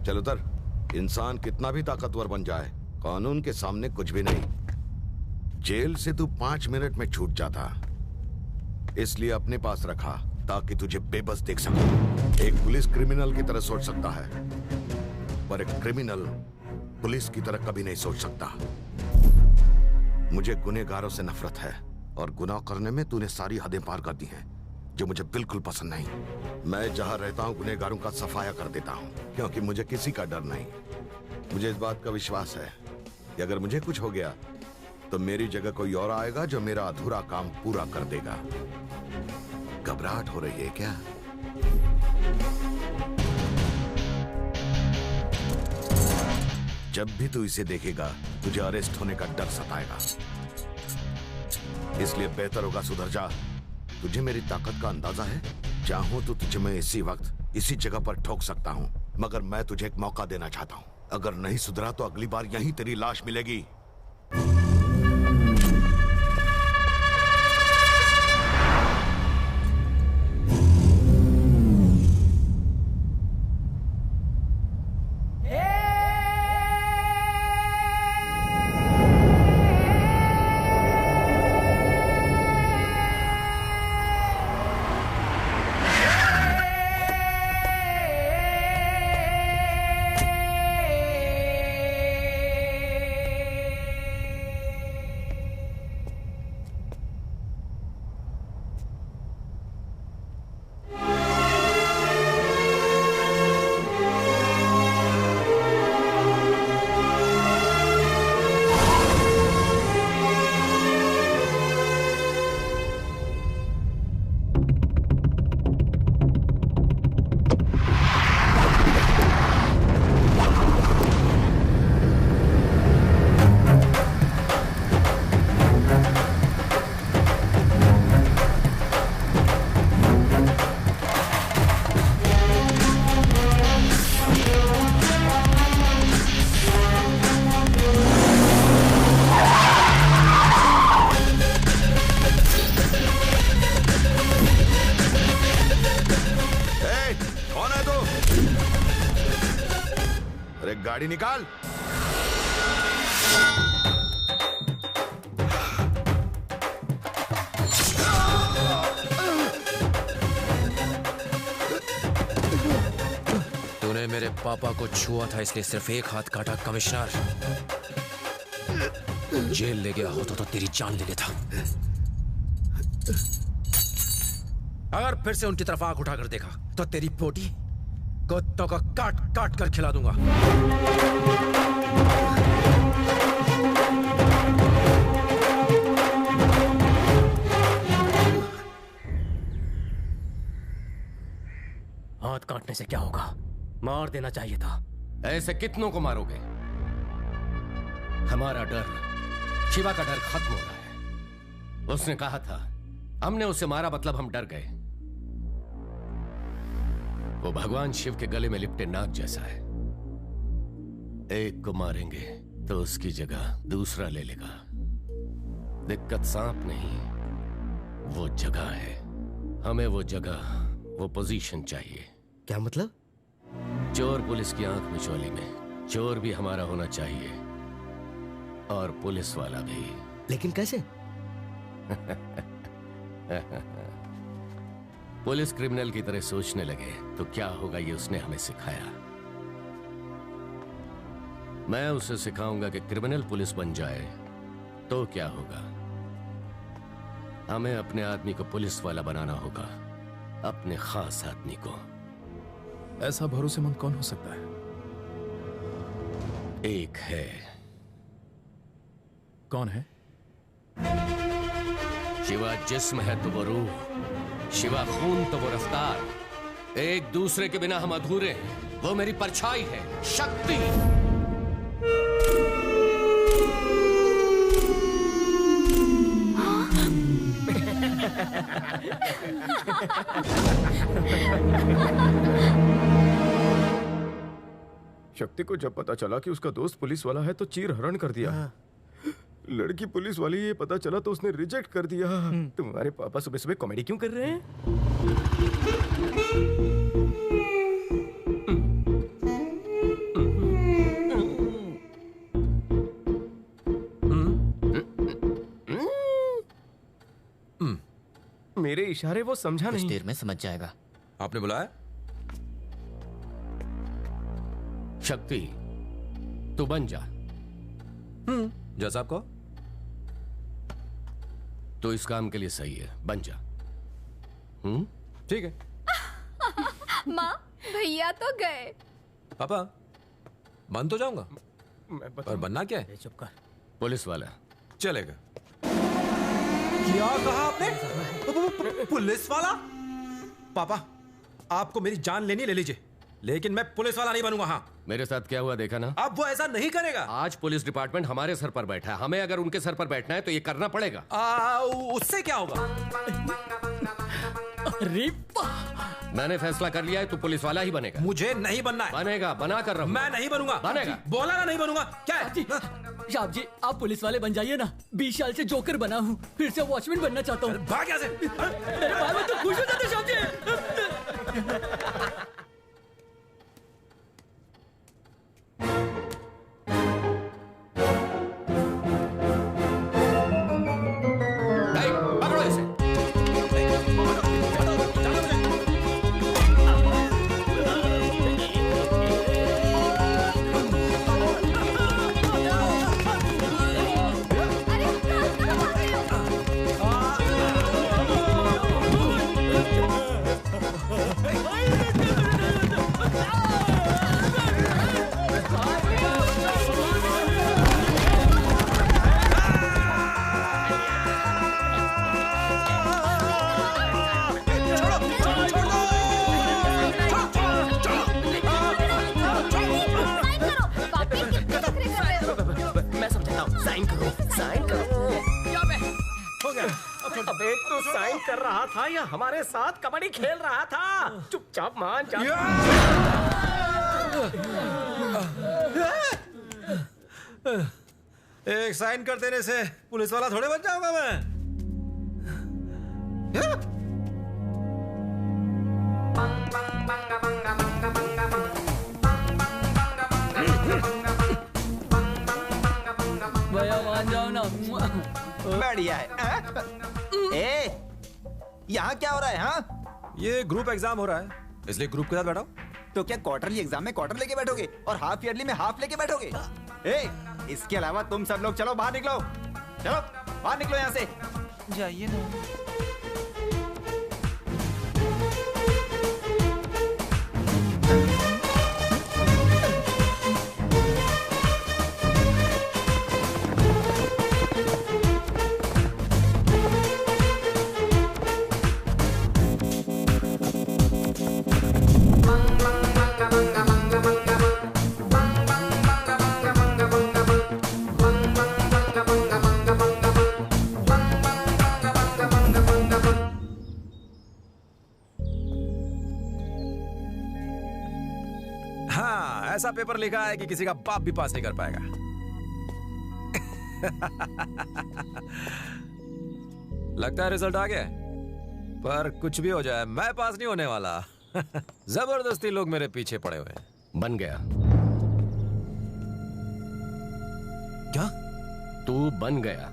चल उतर। इंसान कितना भी ताकतवर बन जाए, कानून के सामने कुछ भी नहीं। जेल से तू 5 मिनट में छूट जाता, इसलिए अपने पास रखा ताकि तुझे बेबस देख सकूं। एक पुलिस क्रिमिनल की तरह सोच सकता है, पर एक क्रिमिनल पुलिस की तरह कभी नहीं सोच सकता। मुझे गुनहगारों से नफरत है, और गुनाह करने में तूने सारी हदें पार कर दी हैं, जो मुझे बिल्कुल पसंद नहीं। मैं जहां रहता हूं गुनहगारों का सफाया कर देता हूं, क्योंकि मुझे किसी का डर नहीं। मुझे इस बात का विश्वास है कि अगर मुझे कुछ हो गया तो मेरी जगह कोई और आएगा जो मेरा अधूरा काम पूरा कर देगा। घबराहट हो रही है क्या? जब भी तू इसे देखेगा तुझे अरेस्ट होने का डर सताएगा, इसलिए बेहतर होगा सुधर जा। तुझे मेरी ताकत का अंदाजा है? चाहूं तो तुझे मैं इसी वक्त इसी जगह पर ठोक सकता हूं, मगर मैं तुझे एक मौका देना चाहता हूं। अगर नहीं सुधरा तो अगली बार यहीं तेरी लाश मिलेगी। गाड़ी निकाल। तूने मेरे पापा को छुआ था इसलिए सिर्फ एक हाथ काटा कमिश्नर। जेल ले गया होता तो तेरी जान ले लेता। अगर फिर से उनकी तरफ आंख उठाकर देखा तो तेरी पोटी कुत्तों का काट काट कर खिला दूंगा। हाथ काटने से क्या होगा? मार देना चाहिए था। ऐसे कितनों को मारोगे? हमारा डर, शिवा का डर खत्म हो रहा है। उसने कहा था, हमने उसे मारा मतलब हम डर गए। वो भगवान शिव के गले में लिपटे नाग जैसा है। एक को मारेंगे तो उसकी जगह दूसरा ले लेगा। दिक्कत सांप नहीं, वो जगह है। हमें वो जगह, वो पोजीशन चाहिए। क्या मतलब? चोर पुलिस की आंख मिचौली में चोर भी हमारा होना चाहिए और पुलिस वाला भी। लेकिन कैसे? पुलिस क्रिमिनल की तरह सोचने लगे तो क्या होगा, ये उसने हमें सिखाया। मैं उसे सिखाऊंगा कि क्रिमिनल पुलिस बन जाए तो क्या होगा। हमें अपने आदमी को पुलिस वाला बनाना होगा, अपने खास आदमी को। ऐसा भरोसेमंद कौन हो सकता है? एक है। कौन है? शिवा जिस्म है तो वो रूह, शिवा खून तो वो रफ्तार। एक दूसरे के बिना हम अधूरे हैं। वो मेरी परछाई है, शक्ति। शक्ति को जब पता चला कि उसका दोस्त पुलिस वाला है तो चीर हरण कर दिया। लड़की पुलिस वाली ये पता चला तो उसने रिजेक्ट कर दिया। तुम्हारे पापा सुबह सुबह कॉमेडी क्यों कर रहे हैं? मेरे इशारे वो समझा नहीं। कुछ देर में समझ जाएगा। आपने बुलाया? शक्ति, तू बन जा। जैसा आपको। तो इस काम के लिए सही है, बन जा। ठीक है। माँ, भैया तो गए। पापा, बन तो जाऊंगा, और बनना क्या है? चुप कर। पुलिस वाला चलेगा। क्या कहा आपने? पुलिस वाला? पापा, आपको मेरी जान लेनी ले लीजिए, लेकिन मैं पुलिस वाला नहीं बनूंगा। हाँ, मेरे साथ क्या हुआ देखा ना? अब वो ऐसा नहीं करेगा। आज पुलिस डिपार्टमेंट हमारे सर पर बैठा है, हमें अगर उनके सर पर बैठना है तो ये करना पड़ेगा। उससे क्या होगा? अरे मैंने फैसला कर लिया है, तू पुलिस वाला ही बनेगा। मुझे नहीं बनना है। बनेगा, बना कर रहा हूं। मैं नहीं बनूंगा। बनेगा। बोला ना नहीं बनूंगा। क्या है? साहब जी आप पुलिस वाले बन जाइए ना। 20 साल से जोकर बना हूँ, फिर से वॉचमैन बनना चाहता हूँ। भाग यहाँ से। मेरे बाल में तो खुश हो जाते साहब जी। पकड़ो इसे। मैं समझाता हूँ। साइन करो, साइन करो। हो गया। अबे तू साइन कर रहा था या हमारे साथ कबड्डी खेल रहा था? चुपचाप मान जा। एक साइन कर देने से पुलिस वाला थोड़े बन जाऊंगा मैं। भैया मान जाओ ना। बढ़िया है। ए, यहाँ क्या हो रहा है? हाँ, ये ग्रुप एग्जाम हो रहा है, इसलिए ग्रुप के साथ बैठा हूं। तो क्या क्वार्टरली एग्जाम में क्वार्टर लेके बैठोगे और हाफ ईयरली में हाफ लेके बैठोगे? ए, इसके अलावा तुम सब लोग चलो बाहर निकलो, चलो बाहर निकलो यहाँ से। जाइए ना। हाँ, ऐसा पेपर लिखा है कि किसी का बाप भी पास नहीं कर पाएगा। लगता है रिजल्ट आ गया, पर कुछ भी हो जाए मैं पास नहीं होने वाला। जबरदस्ती लोग मेरे पीछे पड़े हुए हैं। बन गया। क्या? तू बन गया।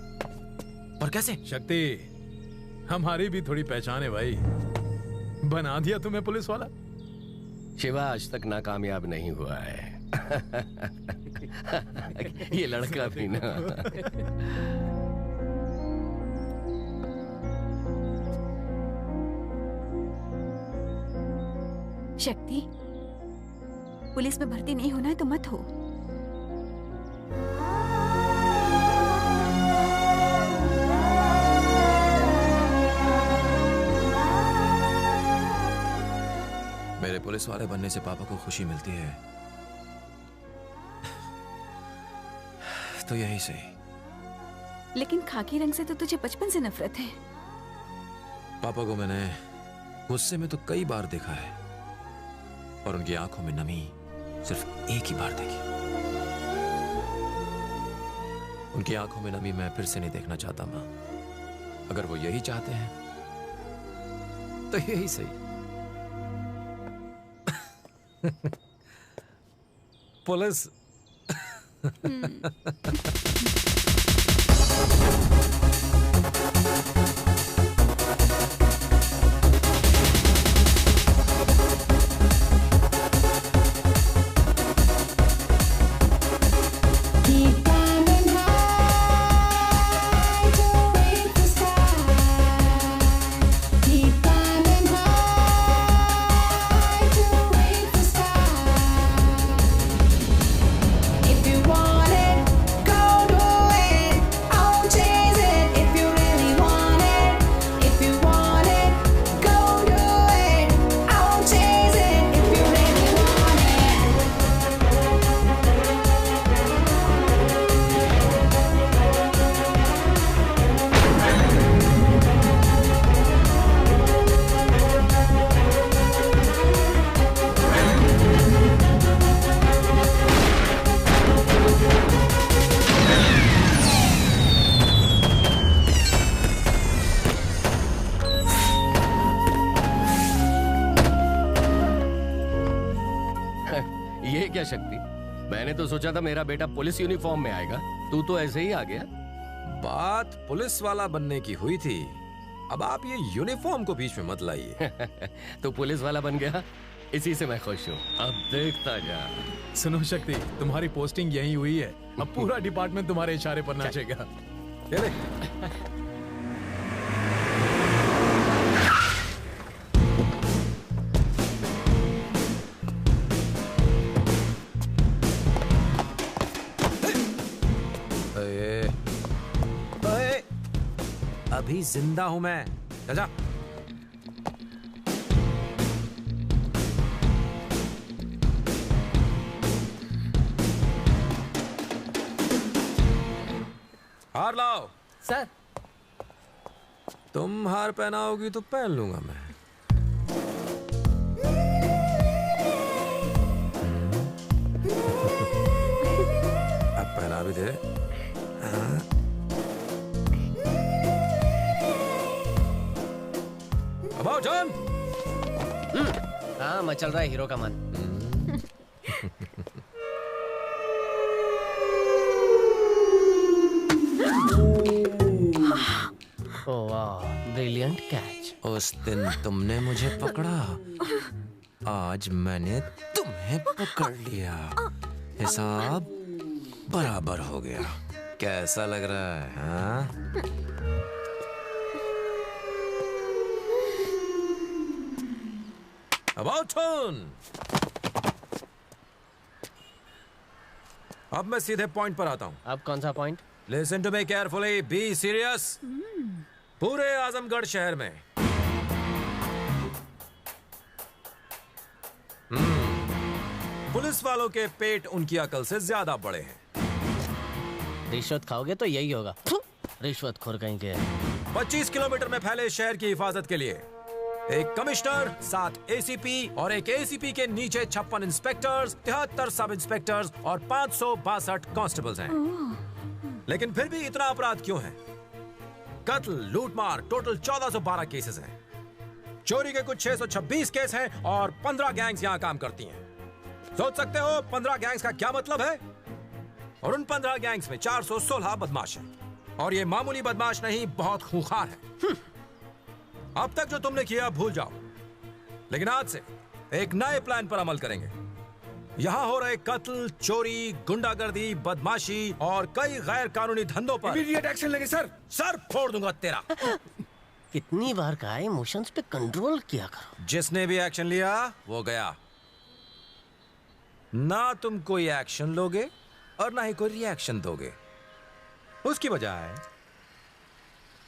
पर कैसे? शक्ति, हमारी भी थोड़ी पहचान है भाई। बना दिया तुम्हें पुलिस वाला। शिवा आज तक नाकामयाब नहीं हुआ है। ये लड़का भी ना। शक्ति, पुलिस में भर्ती नहीं होना है तो मत हो। मेरे पुलिस वाले बनने से पापा को खुशी मिलती है, तो यही सही। लेकिन खाकी रंग से तो तुझे बचपन से नफरत है। पापा को मैंने गुस्से में तो कई बार देखा है, और उनकी आंखों में नमी सिर्फ एक ही बार देखी। उनकी आंखों में नमी मैं फिर से नहीं देखना चाहता मां। अगर वो यही चाहते हैं तो यही सही। Police. If you want it, go do it. I'll chase ये क्या शक्ति? मैंने तो सोचा था मेरा बेटा पुलिस यूनिफॉर्म में आएगा, तू तो ऐसे ही आ गया। बात पुलिस वाला बनने की हुई थी, अब आप ये यूनिफॉर्म को बीच में मत लाइए। तो पुलिस वाला बन गया, इसी से मैं खुश हूँ। अब देखता जा। सुनो शक्ति, तुम्हारी पोस्टिंग यही हुई है, अब पूरा डिपार्टमेंट तुम्हारे इशारे पर नाचेगा। ये ले। अभी जिंदा हूं मैं, चल जा। हार लाओ। सर। तुम हार पहनाओगी तो पहन लूंगा मैं। अब पहना भी दे। हाँ। अब जॉन। हाँ, मचल रहा है हीरो का मन। ओह वाह, ब्रिलियंट कैच। उस दिन तुमने मुझे पकड़ा, आज मैंने तुम्हें पकड़ लिया, हिसाब बराबर हो गया। कैसा लग रहा है? हाँ? About turn. अब मैं सीधे पॉइंट पर आता हूं। अब कौन सा point? Listen to me carefully, be serious. पूरे आजमगढ़ शहर में पुलिस वालों के पेट उनकी अकल से ज्यादा बड़े हैं। रिश्वत खाओगे तो यही होगा, रिश्वत खोर कहीं के। 25 किलोमीटर में फैले शहर की हिफाजत के लिए एक कमिश्नर, 7 एसीपी और एक एसीपी के नीचे 56 इंस्पेक्टर्स, 73 सब इंस्पेक्टर्स और 562 कांस्टेबल्स हैं। लेकिन फिर भी इतना अपराध क्यों है? कत्ल, लूटमार, टोटल 1412 केसेस हैं। चोरी के कुछ 626 केस हैं और 15 गैंग्स यहाँ काम करती हैं। सोच सकते हो 15 गैंग्स का क्या मतलब है? और उन 15 गैंग्स में 416 बदमाश हैं। और ये मामूली बदमाश नहीं, बहुत खूंखार है। अब तक जो तुमने किया भूल जाओ, लेकिन आज से एक नए प्लान पर अमल करेंगे। यहाँ हो रहे कत्ल, चोरी, गुंडागर्दी, बदमाशी और कई गैर कानूनी धंधों पर इमीडिएट एक्शन लेंगे सर। सर फोड़ दूंगा तेरा। कितनी बार कहा है इमोशंस पे कंट्रोल किया करो। जिसने भी एक्शन लिया वो गया। ना तुम कोई एक्शन लोगे और ना ही कोई रिएक्शन दोगे। उसकी बजाय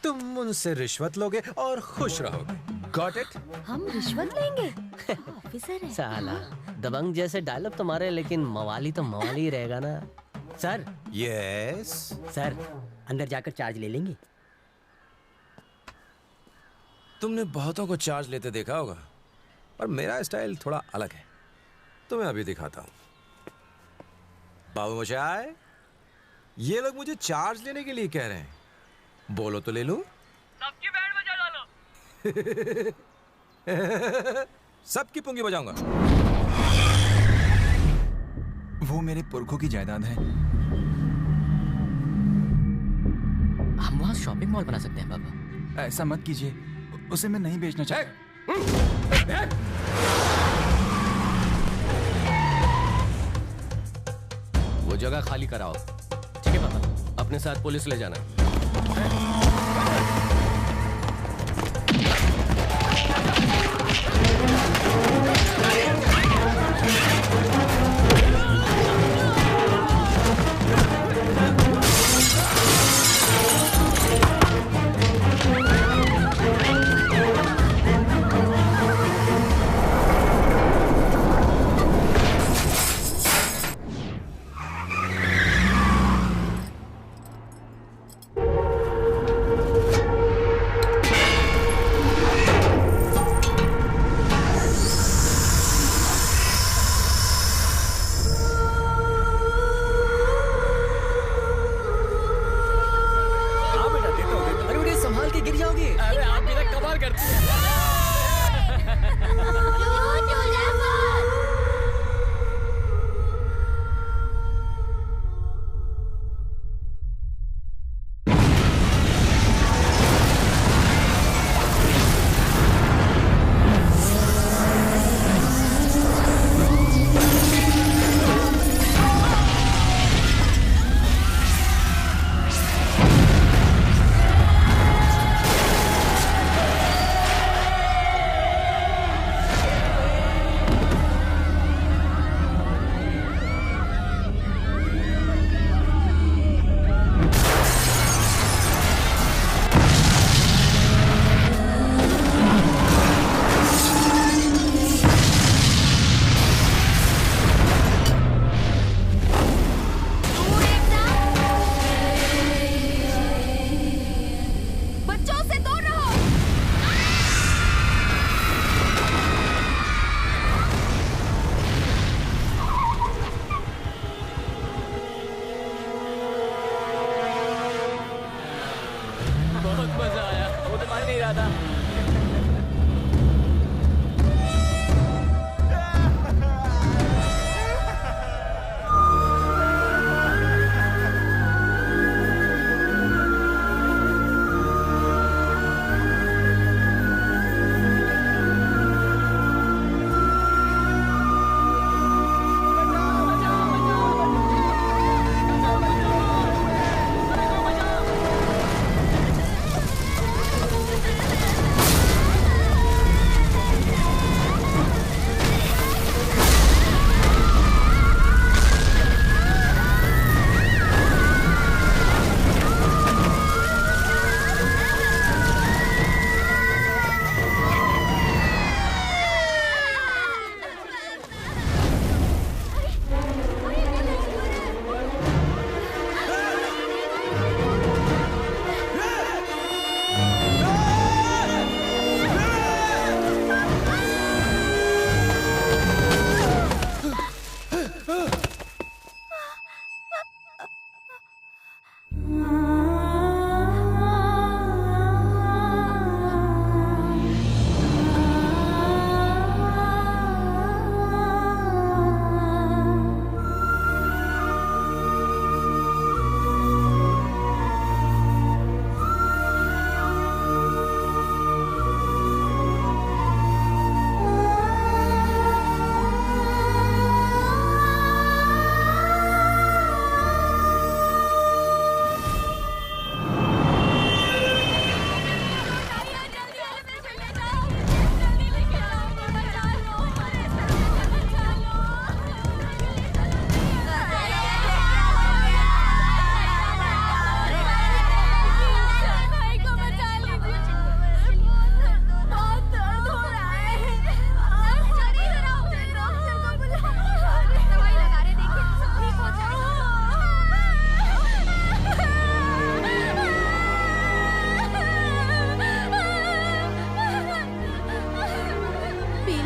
तुम उनसे रिश्वत लोगे और खुश रहोगे। Got it? हम रिश्वत लेंगे? ऑफिसर है। साला दबंग जैसे डायलॉग तुम्हारे, लेकिन मवाली तो मवाली ही रहेगा ना। सर। यस सर, अंदर जाकर चार्ज ले लेंगे। तुमने बहुतों को चार्ज लेते देखा होगा, पर मेरा स्टाइल थोड़ा अलग है। तुम्हें अभी दिखाता हूं। बाबू मोशाय, ये लोग मुझे चार्ज लेने के लिए कह रहे हैं। बोलो तो ले लूं? सबकी बैंड बजा डालो। सबकी पुंगी बजाऊंगा। वो मेरे पुरखों की जायदाद है। हम वहाँ शॉपिंग मॉल बना सकते हैं बाबा। ऐसा मत कीजिए, उसे मैं नहीं बेचना चाहता। वो जगह खाली कराओ। ठीक है पापा, अपने साथ पुलिस ले जाना।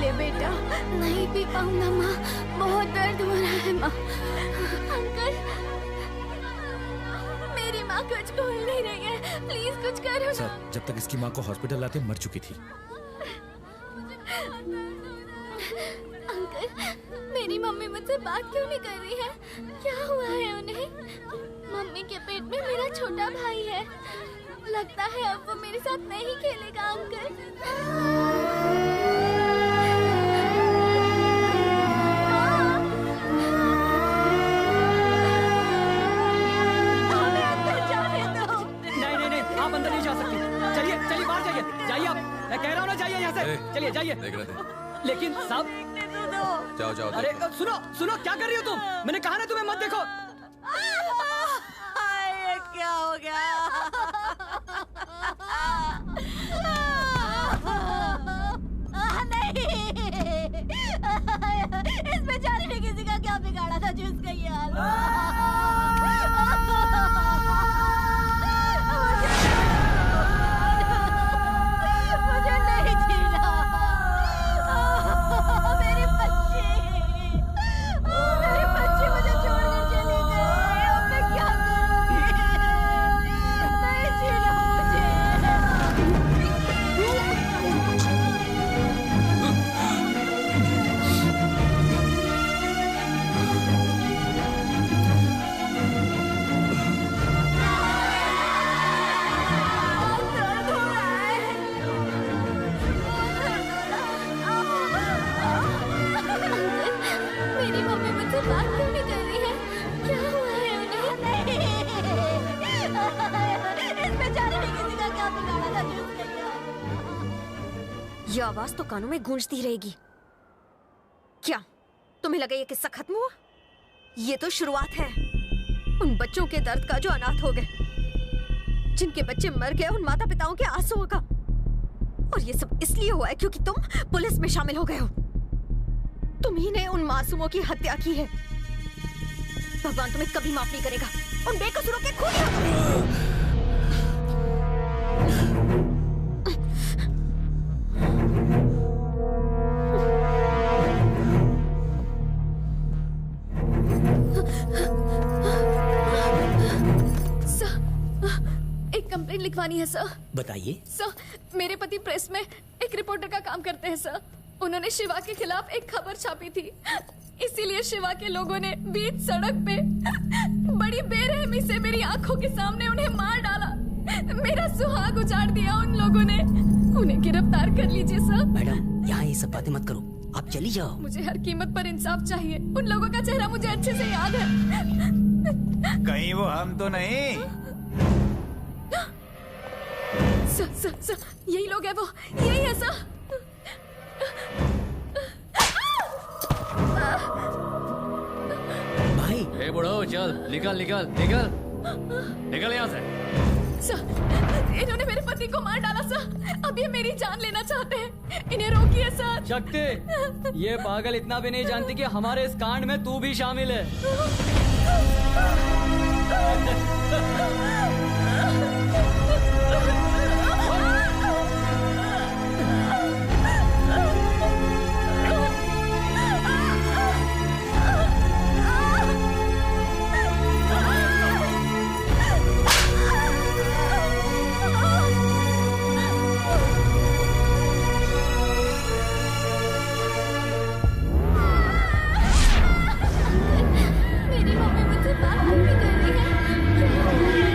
ले बेटा। नहीं पी पाऊंगा माँ, बहुत दर्द हो रहा है माँ। अंकल, मेरी माँ कुछ बोल नहीं रही है, प्लीज कुछ करो। सर, जब तक इसकी माँ को हॉस्पिटल लाते मर चुकी थी। अंकल, मेरी मम्मी मुझसे बात क्यों नहीं कर रही है? क्या हुआ है उन्हें? मम्मी के पेट में मेरा छोटा भाई है, लगता है अब वो मेरे साथ नहीं खेलेगा। अंकल, आप अंदर नहीं जा सकती। चलिए चलिए बाहर जाइए, जाइए आप, मैं कह रहा हूँ ना जाइए यहाँ से। चलिए जाइए। देख रहे थे। लेकिन साहब, जाओ जाओ। अरे सुनो सुनो, क्या कर रही हो तुम? मैंने कहा ना तुम्हें मत देखो। ये क्या हो गया? नहीं, इस बेचारे ने किसी का क्या बिगाड़ा था जो इसका ये हाल मुझे नहीं जीना। मेरी बच्ची मुझे छोड़कर चली गई। अब मैं क्या करूंगी? नहीं जीना मुझे। मेरी मम्मी मुझसे बात क्यों नहीं कर रही है? क्या हुआ है उन्हें? इस बेचारे ने किसी का क्या बिगाड़ा था जो उसने किया? ये आवाज तो कानों में गूंजती रहेगी। क्या तुम्हें लगा ये किस्सा खत्म हुआ? ये तो शुरुआत है उन बच्चों के दर्द का जो अनाथ हो गए, जिनके बच्चे मर गए उन माता पिताओं के आंसुओं का। और ये सब इसलिए हुआ है क्योंकि तुम पुलिस में शामिल हो गए हो। तुम ही ने उन मासूमों की हत्या की है। भगवान तुम्हें कभी माफ नहीं करेगा। उन बेकसूरों के खून एक कंप्लेंट लिखवानी है सर। बताइए। सर, मेरे पति प्रेस में एक रिपोर्टर का काम करते हैं सर। उन्होंने शिवा के खिलाफ एक खबर छापी थी, इसीलिए शिवा के लोगों ने बीच सड़क पे बड़ी बेरहमी से मेरी आंखों के सामने उन्हें मार डाला। मेरा सुहाग उजाड़ दिया उन लोगों ने। उन्हें गिरफ्तार कर लीजिए सर। मैडम, यहाँ ये सब बातें मत करो, आप चली जाओ। मुझे हर कीमत पर इंसाफ चाहिए। उन लोगों का चेहरा मुझे अच्छे से याद है। कहीं वो हम तो नहीं? सर, यही लोग है वो, यही है सर। भाई, ए बुढ़ो, चल निकल निकल निकल निकल यहाँ से। सर, इन्होंने मेरे पति को मार डाला सर। अब ये मेरी जान लेना चाहते हैं। इन्हें रोकिए सर। शक्ति, ये पागल इतना भी नहीं जानती कि हमारे इस कांड में तू भी शामिल है। मेरी मम्मी मुझसे बात क्यों नहीं कर रही है? क्या हुआ है?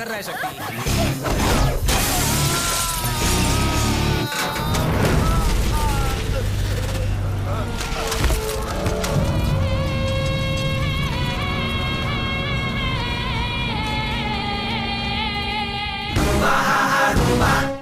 रहा है शक्ति। Rumba,